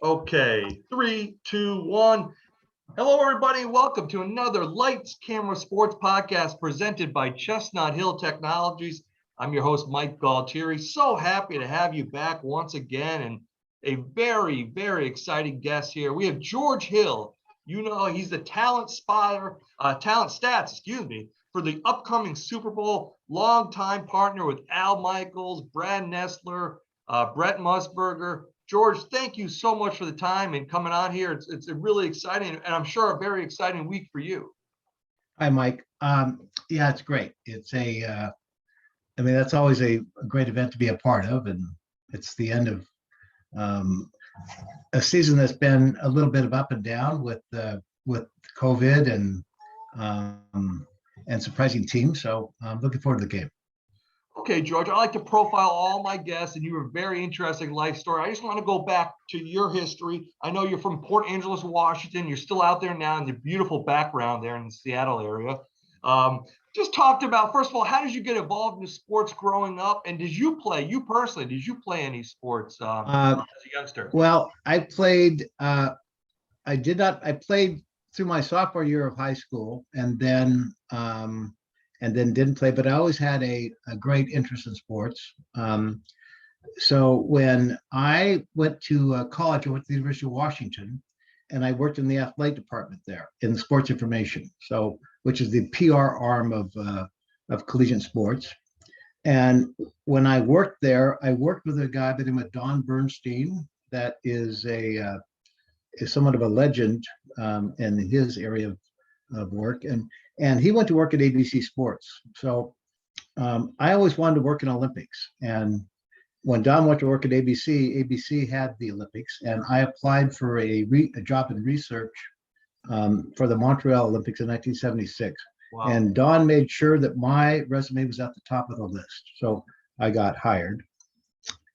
Okay, three, two, one. Hello, everybody. Welcome to another Lights Camera Sports podcast presented by Chestnut Hill Technologies. I'm your host, Mike Galtieri. So happy to have you back once again, and a very, very exciting guest here. We have George Hill. You know, he's the talent stats, for the upcoming Super Bowl. Longtime partner with Al Michaels, Brad Nessler, Brett Musburger. George, thank you so much for the time and coming on here. It's a really exciting, and I'm sure a very exciting week for you. Hi, Mike. Yeah, it's great. That's always a great event to be a part of, and it's the end of a season that's been a little bit of up and down with COVID and surprising teams. So I'm looking forward to the game. Okay, George, I like to profile all my guests, and you have a very interesting life story. I just want to go back to your history. I know you're from Port Angeles, Washington. You're still out there now in the beautiful background there in the Seattle area. Just talked about, first of all, how did you get involved in sports growing up? And did you play any sports as a youngster? Well, I played. I played through my sophomore year of high school, and then didn't play, but I always had a great interest in sports. So when I went to college, I went to the University of Washington, and I worked in the athletic department there in sports information, so which is the PR arm of collegiate sports. And when I worked there, I worked with a guy by the name of Don Bernstein, that is somewhat of a legend in his area of work, and he went to work at ABC Sports. So I always wanted to work in Olympics, and when Don went to work at ABC had the Olympics, and I applied for a job in research for the Montreal Olympics in 1976. Wow. And Don made sure that my resume was at the top of the list, so I got hired.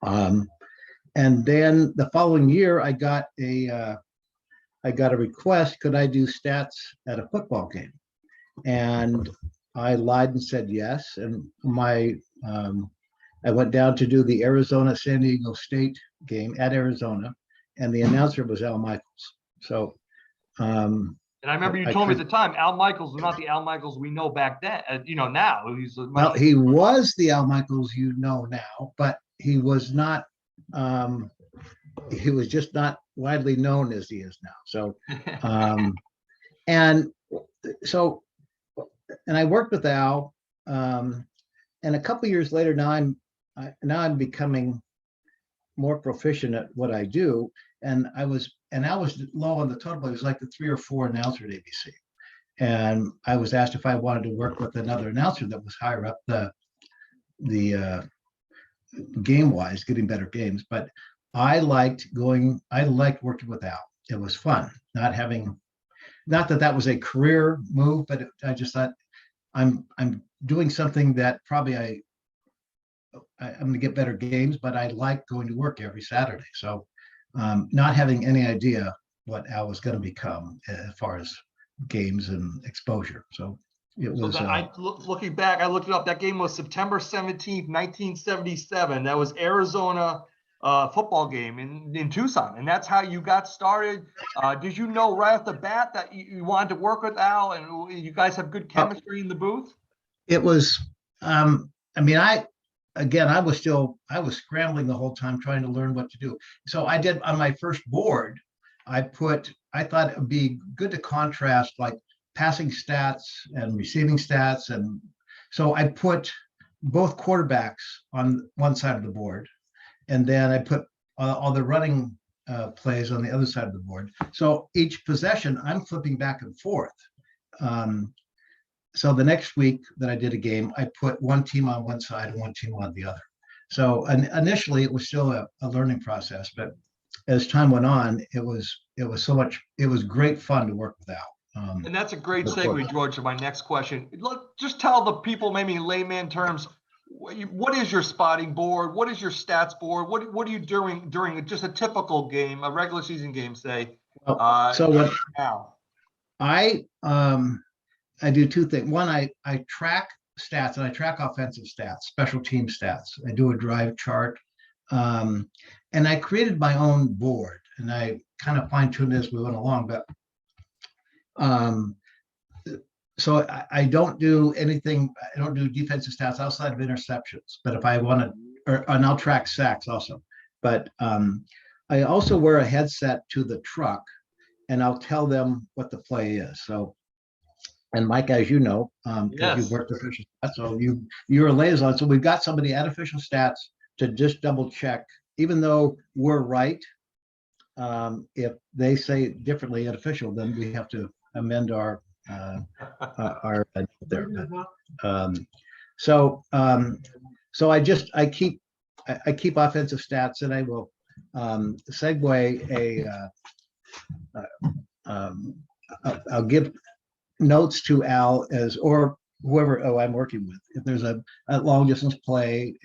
And then the following year, I got a request, could I do stats at a football game? And I lied and said yes. And I went down to do the Arizona-San Diego State game at Arizona, and the announcer was Al Michaels. So, and I remember you told me at the time, Al Michaels was not the Al Michaels we know back then. Now he's he was the Al Michaels you know now, but he was not. He was just not widely known as he is now. So, and I worked with Al, and a couple of years later, now I'm becoming more proficient at what I do. And Al was low on the totem pole. He was like the 3 or 4 announcer at ABC. And I was asked if I wanted to work with another announcer that was higher up the game wise, getting better games. But I liked working with Al. It was fun, not that was a career move, but I just thought I'm doing something that probably I'm going to get better games, but I like going to work every Saturday. So not having any idea what Al was going to become as far as games and exposure. So it was. Looking back, I looked it up. That game was September 17th, 1977. That was Arizona football game in Tucson, and that's how you got started. Did you know right off the bat that you wanted to work with Al, and you guys have good chemistry in the booth? It was. I was scrambling the whole time trying to learn what to do. So I did on my first board. I thought it would be good to contrast like passing stats and receiving stats, and so I put both quarterbacks on one side of the board, and then I put all the running plays on the other side of the board. So each possession, I'm flipping back and forth. So the next week that I did a game, I put one team on one side and one team on the other. So initially, it was still a learning process, but as time went on, it was great fun to work with Al. And that's a great segue, George, to my next question. Just tell the people, maybe in layman terms, what is your spotting board? What is your stats board? What are you doing during just a typical game, a regular season game, say? Now I do two things. One, I track stats, and I track offensive stats, special team stats. I do a drive chart, and I created my own board. and I kind of fine-tuned as we went along, but um, so I don't do anything. I don't do defensive stats outside of interceptions. But if I want to, and I'll track sacks also. But I also wear a headset to the truck, and I'll tell them what the play is. So, and Mike, as you know, because you've Yes. worked official stats, so you're a liaison. So we've got somebody at official stats to just double check, even though we're right. If they say differently at official, then we have to amend our note there. So I keep offensive stats, and I will segue I'll give notes to Al as or whoever I'm working with. If there's a long distance play,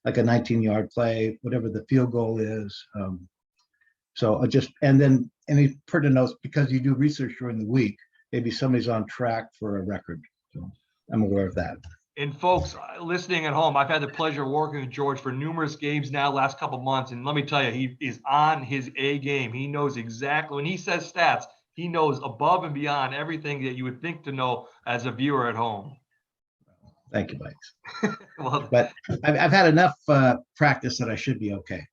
like a 19-yard play, whatever the field goal is. So and then any pertinent notes, because you do research during the week, maybe somebody's on track for a record. So I'm aware of that. And folks listening at home, I've had the pleasure of working with George for numerous games now, last couple of months. And let me tell you, he is on his A game. He knows exactly when he says stats, he knows above and beyond everything that you would think to know as a viewer at home. Thank you, Mike. Well, but I've had enough practice that I should be okay.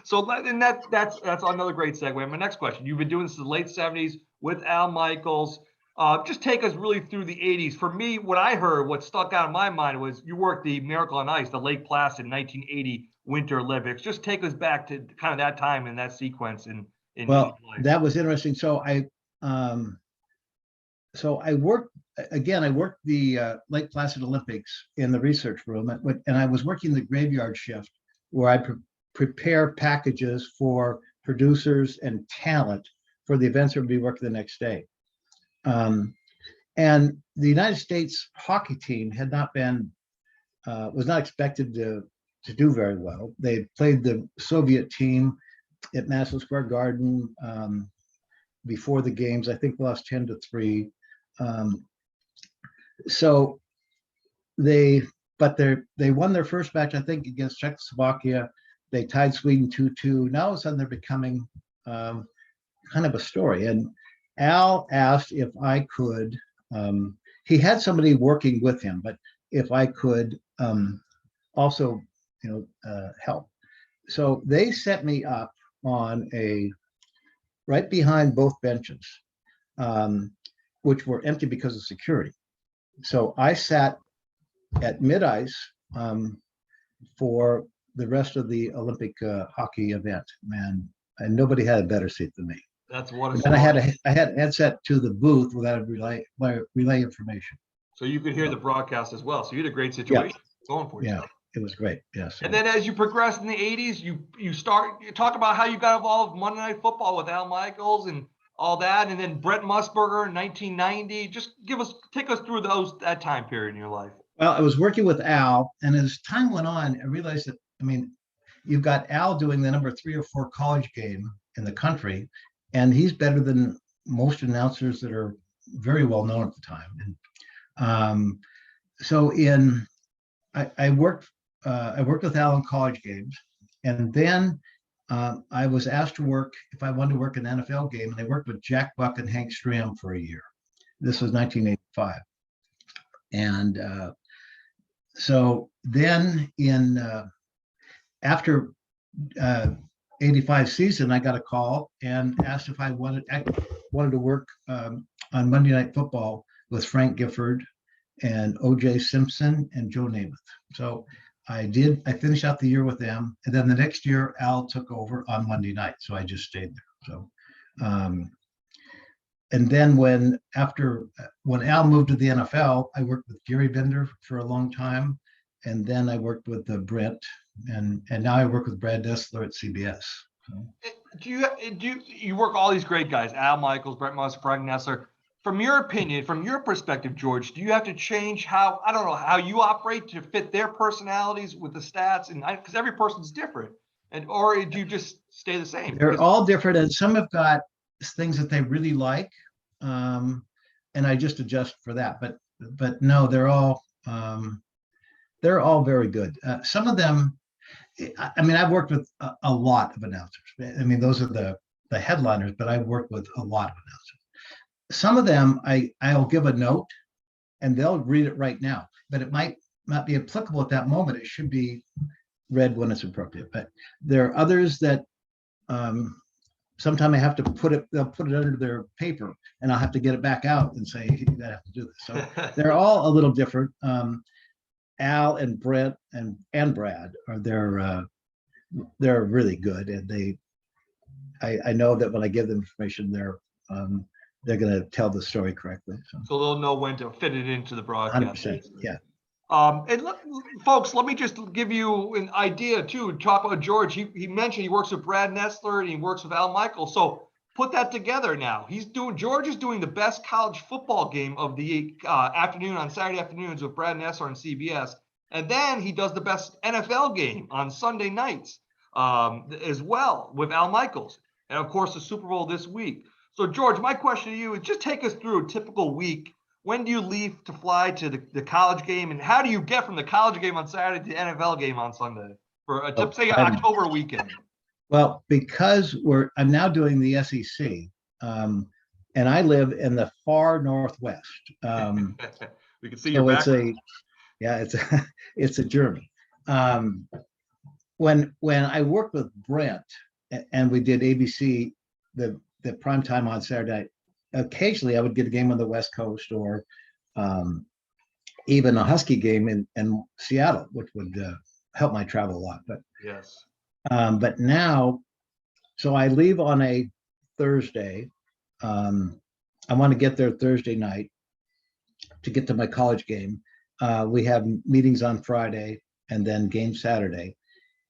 So and that's another great segue. My next question: you've been doing this in the late '70s with Al Michaels. Just take us really through the '80s. For me, what I heard, what stuck out in my mind was you worked the Miracle on Ice, the Lake Placid 1980 Winter Olympics. Just take us back to kind of that time and that sequence. Well, that was interesting. So I worked again. I worked the Lake Placid Olympics in the research room, and I was working the graveyard shift where I prepare packages for producers and talent for the events that would be working the next day. And the United States hockey team had not been was not expected to do very well. They played the Soviet team at Madison Square Garden before the games. I think lost 10-3. So they won their first match, I think, against Czechoslovakia. They tied Sweden 2-2. Now all of a sudden they're becoming kind of a story. And Al asked if I could. He had somebody working with him, but if I could also, help. So they set me up on right behind both benches, which were empty because of security. So I sat at mid-ice for the rest of the Olympic hockey event, man, and nobody had a better seat than me. That's wonderful. And I had a headset to the booth without a relay information. So you could hear the broadcast as well. So you had a great situation going for you. Yeah, it was great. Yes. And then as you progress in the '80s, you talk about how you got involved in Monday Night Football with Al Michaels and all that, and then Brett Musburger in 1990. Just take us through that time period in your life. Well, I was working with Al, and as time went on, I realized that, you've got Al doing the number 3 or 4 college game in the country, and he's better than most announcers that are very well known at the time. And so I worked with Al in college games, and then I was asked to work if I wanted to work an NFL game, and I worked with Jack Buck and Hank Stram for a year. This was 1985, and so then after 85 season, I got a call and asked if I wanted to work on Monday Night Football with Frank Gifford and O.J. Simpson and Joe Namath. So I did. I finished out the year with them, and then the next year Al took over on Monday night, so I just stayed there. So, and then when Al moved to the NFL, I worked with Gary Bender for a long time, and then I worked with Brent, and now I work with Brad Dessler at CBS. So. Do you work all these great guys? Al Michaels, Brent Musburger, Frank Nessler. From your opinion, from your perspective, George, do you have to change how you operate to fit their personalities with the stats, and because every person's different, or do you just stay the same? They're all different, and some have got things that they really like, and I just adjust for that. But no, they're all very good. Some of them, I mean, I've worked with a lot of announcers. I mean, those are the headliners, but I've worked with a lot of announcers. Some of them I'll give a note and they'll read it right now, but it might not be applicable at that moment. It should be read when it's appropriate. But there are others that sometimes I have to they'll put it under their paper and I'll have to get it back out and say, you gotta have to do this. So they're all a little different. Al and Brent and Brad they're really good, and I know that when I give them information, they're going to tell the story correctly. So they'll know when to fit it into the broadcast. 100%, yeah. Folks, let me just give you an idea too. Talk about George. He mentioned he works with Brad Nessler and he works with Al Michaels. So put that together now. George is doing the best college football game of the afternoon on Saturday afternoons with Brad Nessler on CBS. And then he does the best NFL game on Sunday nights as well with Al Michaels. And of course, the Super Bowl this week. So George, my question to you is just take us through a typical week. When do you leave to fly to the college game? And how do you get from the college game on Saturday to the NFL game on Sunday for say October weekend? Well, because I'm now doing the SEC, and I live in the far Northwest. We can see your background. It's a journey. When I worked with Brent and we did ABC, the prime time on Saturday night, occasionally I would get a game on the West Coast or even a Husky game in Seattle, which would help my travel a lot. But yes. But now, so I leave on a Thursday. I want to get there Thursday night to get to my college game. We have meetings on Friday and then game Saturday.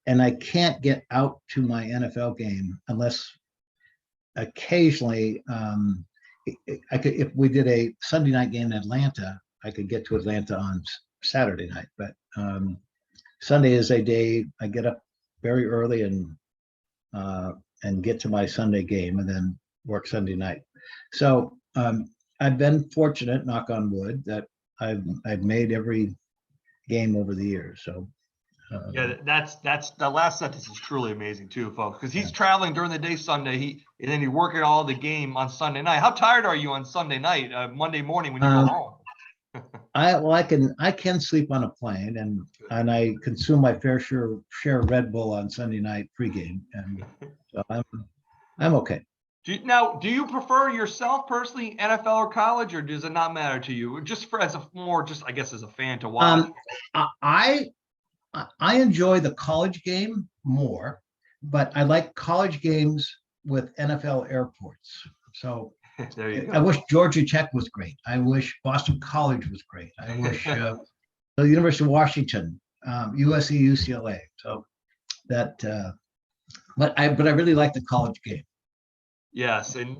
And I can't get out to my NFL game unless occasionally I could, if we did a Sunday night game in Atlanta, I could get to Atlanta on Saturday night. But Sunday is a day I get up very early and get to my Sunday game and then work Sunday night. So I've been fortunate, knock on wood, that I've made every game over the years. So yeah, that's the last sentence is truly amazing too, folks, because he's traveling during the day Sunday, and then you're working all the game on Sunday night. How tired are you on Sunday night, Monday morning when you go home? I can sleep on a plane, and I consume my fair share of Red Bull on Sunday night pregame, and so I'm okay. Do you prefer yourself personally, NFL or college, or does it not matter to you? Just as a fan to watch. I enjoy the college game more, but I like college games with NFL airports. So there you go. I wish Georgia Tech was great. I wish Boston College was great. I wish the University of Washington, USC, UCLA. So that, but I really like the college game. Yes, and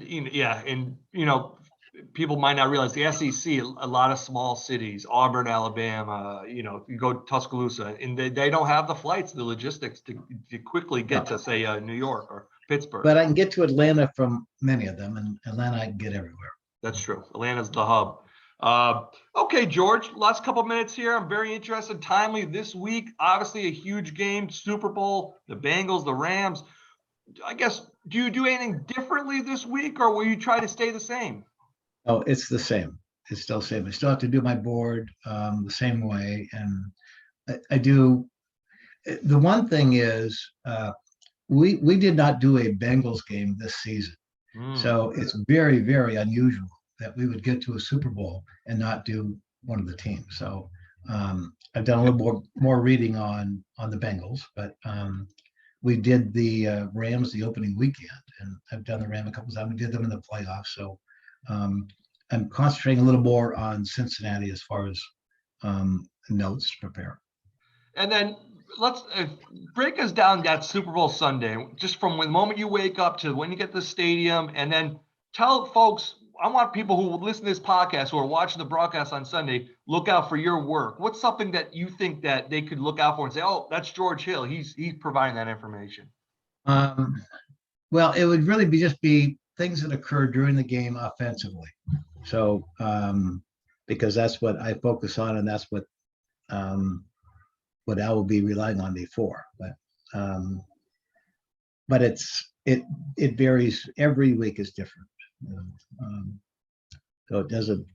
people might not realize the SEC, a lot of small cities, Auburn, Alabama, you go to Tuscaloosa, and they don't have the flights, the logistics to quickly get to, say, New York or Pittsburgh. But I can get to Atlanta from many of them, and Atlanta I can get everywhere. That's true. Atlanta's the hub. Okay, George, last couple minutes here. I'm very interested. Timely this week, obviously a huge game, Super Bowl, the Bengals, the Rams. I guess, do you do anything differently this week, or will you try to stay the same? Oh, it's the same. It's still the same. I still have to do my board the same way. And I do. The one thing is we did not do a Bengals game this season. So it's very, very unusual that we would get to a Super Bowl and not do one of the teams. So I've done a little more reading on the Bengals, but we did the Rams the opening weekend, and I've done the Rams a couple of times. We did them in the playoffs. So I'm concentrating a little more on Cincinnati as far as notes to prepare. And then let's break us down that Super Bowl Sunday, just from the moment you wake up to when you get to the stadium, and then tell folks, I want people who listen to this podcast, who are watching the broadcast on Sunday, look out for your work. What's something that you think that they could look out for and say, oh, that's George Hill. He's providing that information. Well, it would really be things that occur during the game offensively. So, because that's what I focus on, and that's what what Al will be relying on me for. But it varies. Every week is different. So it doesn't.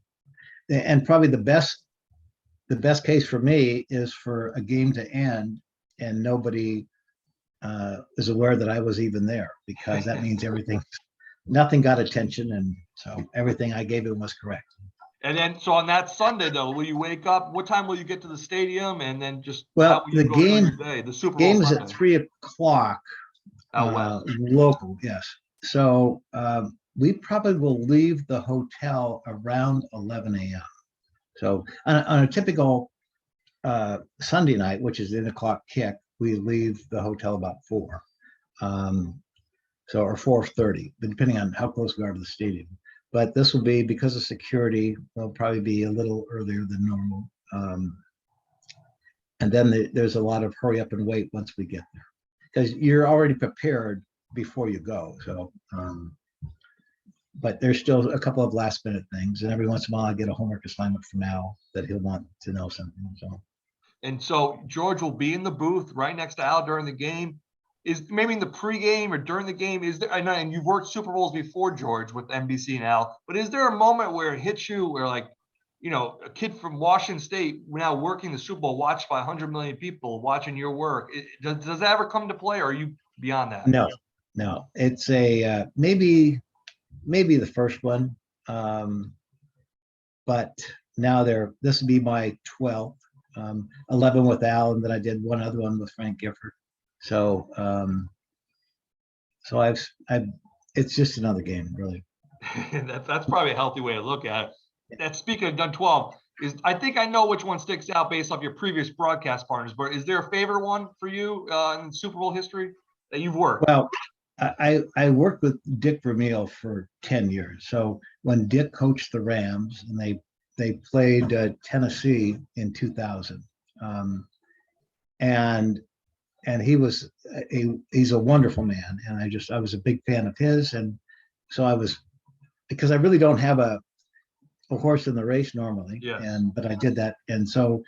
And probably the best case for me is for a game to end and nobody is aware that I was even there, because that means nothing got attention, and so everything I gave him was correct. And then, so on that Sunday, though, will you wake up? What time will you get to the stadium? And then just how Well, will you go through your day? The Super Bowl game is at Sunday 3 o'clock out west. local. Yes. So we probably will leave the hotel around 11 a.m. So on a typical Sunday night, which is the 8 o'clock kick, we leave the hotel about 4. Or 4:30, but depending on how close we are to the stadium. But this will be, because of security, will probably be a little earlier than normal. And then there's a lot of hurry up and wait once we get there, because you're already prepared before you go. So, but there's still a couple of last minute things, and every once in a while I get a homework assignment from Al that he'll want to know something. And so George will be in the booth right next to Al during the game. Is maybe in the pregame or during the game, is there, and you've worked Super Bowls before, George, with NBC and Al, but is there a moment where it hits you where, like, a kid from Washington State now working the Super Bowl, watched by 100 million people watching your work? Does that ever come to play, or are you beyond that? No. It's a maybe the first one, but now this will be my 12th, 11 with Al, and then I did one other one with Frank Gifford. So, it's just another game, really. That's probably a healthy way to look at it. That, speaking of done 12, I think I know which one sticks out based off your previous broadcast partners, but is there a favorite one for you in Super Bowl history that you've worked? Well, I worked with Dick Vermeil for 10 years. So when Dick coached the Rams and they played Tennessee in 2000, and he's a wonderful man, and I was a big fan of his, and so because I really don't have a horse in the race normally. Yes. But I did that, and so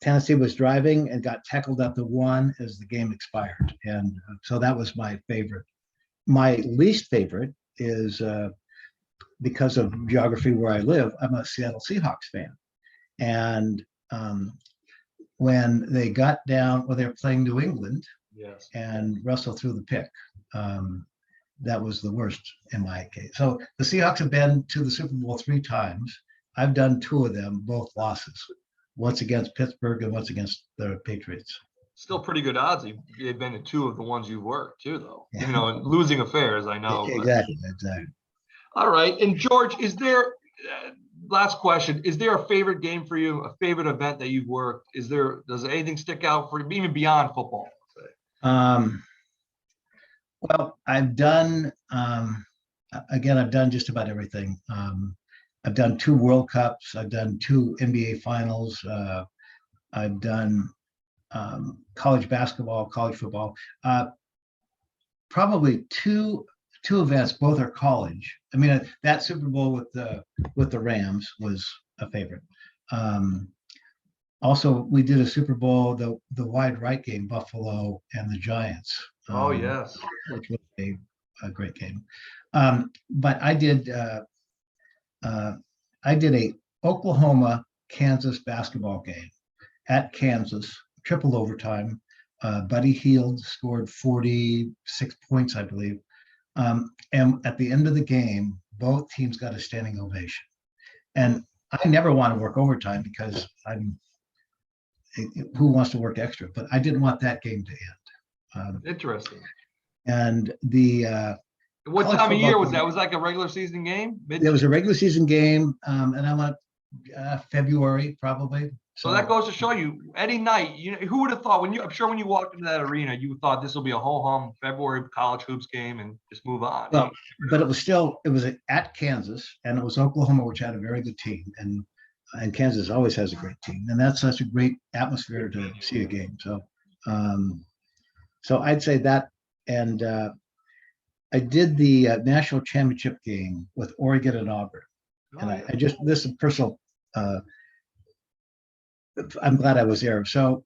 Tennessee was driving and got tackled at the 1 as the game expired, and so that was my favorite. My least favorite is because of geography where I live, I'm a Seattle Seahawks fan, and when they got down, they were playing New England, yes, and Russell threw the pick. That was the worst in my case. So the Seahawks have been to the Super Bowl 3 times. I've done 2 of them, both losses. Once against Pittsburgh and once against the Patriots. Still pretty good odds. You've been to 2 of the ones you've worked too, though. Yeah. Losing affairs, I know. Exactly. All right. And George, is there, last question, is there a favorite game for you, a favorite event that you've worked? Does anything stick out for you, even beyond football? Well, I've done, I've done just about everything. I've done 2 World Cups. I've done 2 NBA finals. I've done college basketball, college football. Probably two events, both are college. I mean, that Super Bowl with the Rams was a favorite. Also, we did a Super Bowl, the wide right game, Buffalo and the Giants. Oh yes, which was a great game. But I did a Oklahoma Kansas basketball game at Kansas, triple overtime. Buddy Hield scored 46 points, I believe. And at the end of the game, both teams got a standing ovation. And I never want to work overtime because who wants to work extra? But I didn't want that game to end. Interesting. And what time of year was that? Was that like a regular season game? It was a regular season game, and I went February probably. So that goes to show you, Eddie Knight. Who would have thought I'm sure when you walked into that arena, you thought this will be a whole hum February college hoops game and just move on. Well, but it was at Kansas, and it was Oklahoma, which had a very good team, and Kansas always has a great team, and that's such a great atmosphere to see a game. So, so I'd say that, and I did the national championship game with Oregon and Auburn, and I just, this is personal. I'm glad I was there. So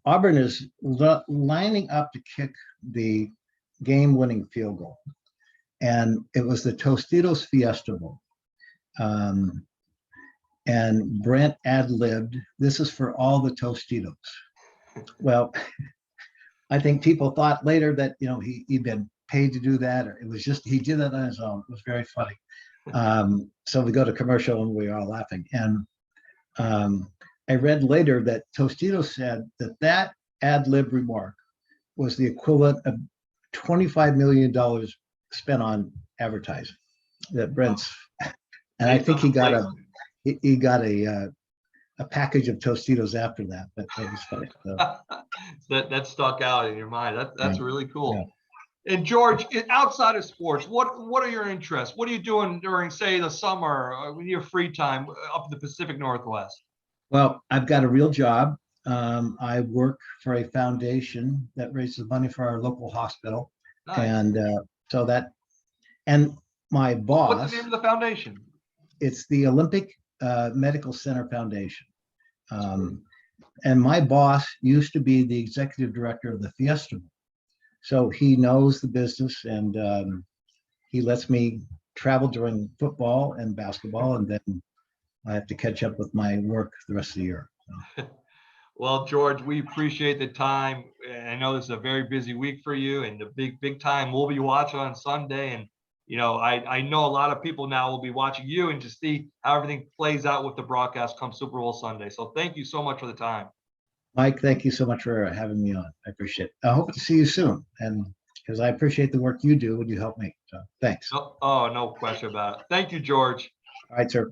Auburn is lining up to kick the game-winning field goal, and it was the Tostitos Fiesta Bowl. And Brent ad-libbed, "This is for all the Tostitos." Well, I think people thought later that he'd been paid to do that, or it was just he did that on his own. It was very funny. So we go to commercial and we are all laughing. And I read later that Tostitos said that ad lib remark was the equivalent of $25 million spent on advertising. That Brent's, and I think he got a package of Tostitos after that, but it was funny. So, that stuck out in your mind. That's yeah, really cool. yeah. And George, outside of sports, what are your interests? What are you doing during, say, the summer, when your free time up in the Pacific Northwest? Well, I've got a real job. I work for a foundation that raises money for our local hospital, Nice. and so that, and my boss. What's the name of the foundation? It's the Olympic Medical Center Foundation. And my boss used to be the executive director of the Fiesta Bowl. So he knows the business, and he lets me travel during football and basketball, and then I have to catch up with my work the rest of the year. So. Well, George, we appreciate the time. I know this is a very busy week for you, and the big time we'll be watching on Sunday. And I know a lot of people now will be watching you and just see how everything plays out with the broadcast come Super Bowl Sunday. So thank you so much for the time. Mike, thank you so much for having me on. I appreciate it. I hope to see you soon, and because I appreciate the work you do when you help me. So thanks. Oh, no question about it. Thank you, George. All right, sir.